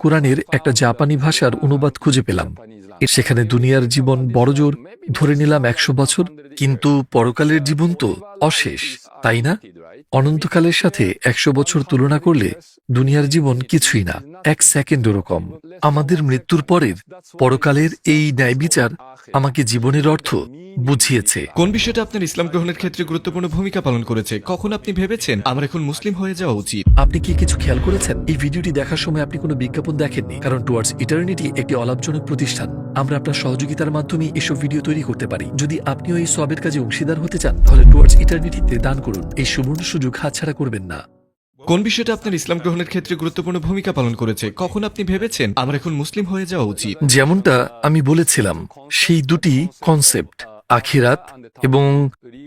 কোরআনের একটা জাপানি ভাষার অনুবাদ খুঁজে পেলাম। সেখানে দুনিয়ার জীবন বড়জোর ধরে নিলাম ১০০ বছর, কিন্তু পরকালের জীবন তো অশেষ, তাই না? অনন্তকালের সাথে ১০০ বছর তুলনা করলে দুনিয়ার জীবন কিছুই না, ১ সেকেন্ডেরও কম। আমাদের মৃত্যুর পরের পরকালের এই ন্যায় বিচার আমাকে জীবনের অর্থ বুঝিয়েছে। কোন বিষয়টা আপনার ইসলাম গ্রহণের ক্ষেত্রে গুরুত্বপূর্ণ ভূমিকা পালন করেছে? কখন আপনি ভেবেছেন আমার এখন মুসলিম হয়ে যাওয়া উচিত? আপনি কি কিছু খেয়াল করেছেন? এই ভিডিওটি দেখার সময় আপনি কোনো বিজ্ঞাপন দেখেননি, কারণ টুয়ার্ডস ইটারনিটি একটি অলাভজনক প্রতিষ্ঠান। আমরা আপনার সহযোগিতার মাধ্যমে এসব ভিডিও তৈরি করতে পারি। যদি আপনিও এই সবের কাজে অংশীদার হতে চান, তাহলে টুয়ার্ডস ইটারনিটিতে দান করুন। এই সুবর্ণ সুযোগ হাতছাড়া করবেন না। কোন বিষয়টা আপনার ইসলাম গ্রহণের ক্ষেত্রে গুরুত্বপূর্ণ ভূমিকা পালন করেছে? কখন আপনি ভেবেছেন আমার এখন মুসলিম হয়ে যাওয়া উচিত? যেমনটা আমি বলেছিলাম, সেই দুটি কনসেপ্ট, আখিরাত এবং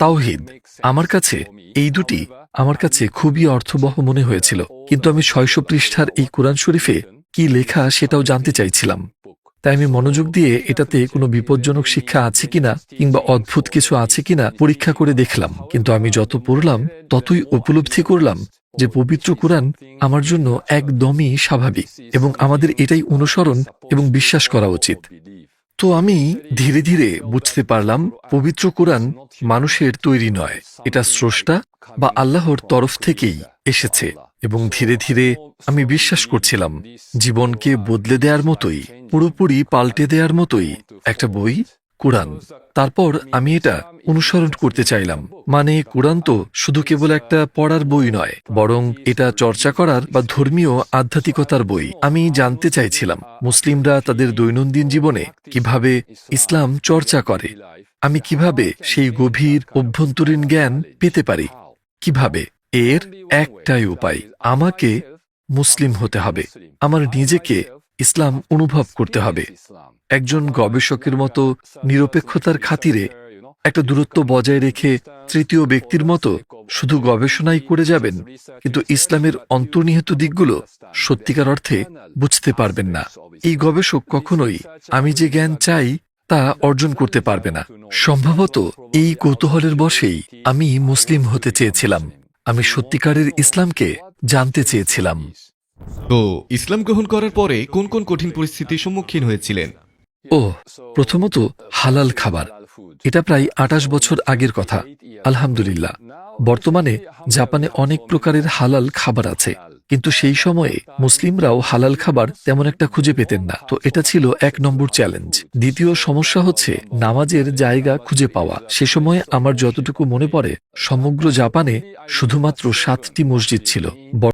তাওহীদ, আমার কাছে খুবই অর্থবহ মনে হয়েছিল। কিন্তু আমি ৬০০ পৃষ্ঠার এই কোরআন শরীফে কি লেখা সেটাও জানতে চাইছিলাম। তাই আমি মনোযোগ দিয়ে এটাতে কোনো বিপজ্জনক শিক্ষা আছে কিনা কিংবা অদ্ভুত কিছু আছে কিনা পরীক্ষা করে দেখলাম। কিন্তু আমি যত পড়লাম ততই উপলব্ধি করলাম যে পবিত্র কোরআন আমার জন্য একদমই স্বাভাবিক এবং আমাদের এটাই অনুসরণ এবং বিশ্বাস করা উচিত। তো আমি ধীরে ধীরে বুঝতে পারলাম, পবিত্র কোরআন মানুষের তৈরি নয়, এটা স্রষ্টা বা আল্লাহর তরফ থেকেই এসেছে। এবং ধীরে ধীরে আমি বিশ্বাস করছিলাম, জীবনকে বদলে দেওয়ার মতোই, পুরোপুরি পাল্টে দেওয়ার মতোই একটা বই কোরআন। তারপর আমি এটা অনুসরণ করতে চাইলাম। মানে কোরআন তো শুধু কেবল একটা পড়ার বই নয়, বরং এটা চর্চা করার বা ধর্মীয় আধ্যাত্মিকতার বই। আমি জানতে চাইছিলাম মুসলিমরা তাদের দৈনন্দিন জীবনে কিভাবে ইসলাম চর্চা করে। আমি কিভাবে সেই গভীর অভ্যন্তরীণ জ্ঞান পেতে পারি। কিভাবে? এর একটাই উপায়, আমাকে মুসলিম হতে হবে। আমার নিজেকে ইসলাম অনুভব করতে হবে। একজন গবেষকের মতো নিরপেক্ষতার খাতিরে একটা দূরত্ব বজায় রেখে তৃতীয় ব্যক্তির মতো শুধু গবেষণাই করে যাবেন, কিন্তু ইসলামের অন্তর্নিহিত দিকগুলো সত্যিকার অর্থে বুঝতে পারবেন না। এই গবেষক কখনোই আমি যে জ্ঞান চাই তা অর্জন করতে পারবে না। সম্ভবত এই কৌতূহলের বশেই আমি মুসলিম হতে চেয়েছিলাম। আমি সত্যিকারের ইসলামকে জানতে চেয়েছিলাম। তো ইসলাম গ্রহণ করার পরে কোন কোন কঠিন পরিস্থিতির সম্মুখীন হয়েছিলেন? প্রথমত হালাল খাবার। এটা প্রায় ২৮ বছর আগের কথা। আলহামদুলিল্লাহ, বর্তমানে জাপানে অনেক প্রকারের হালাল খাবার আছে, কিন্তু সেই সময়ে মুসলিমরাও হালাল খাবার তেমন একটা খুঁজে পেতেন না। তো এটা ছিল ১ নম্বর চ্যালেঞ্জ। দ্বিতীয় সমস্যা হচ্ছে নামাজের জায়গা খুঁজে পাওয়া। সে সময় আমার যতটুকু মনে পড়ে, সমগ্র জাপানে শুধুমাত্র ৭টি মসজিদ ছিল।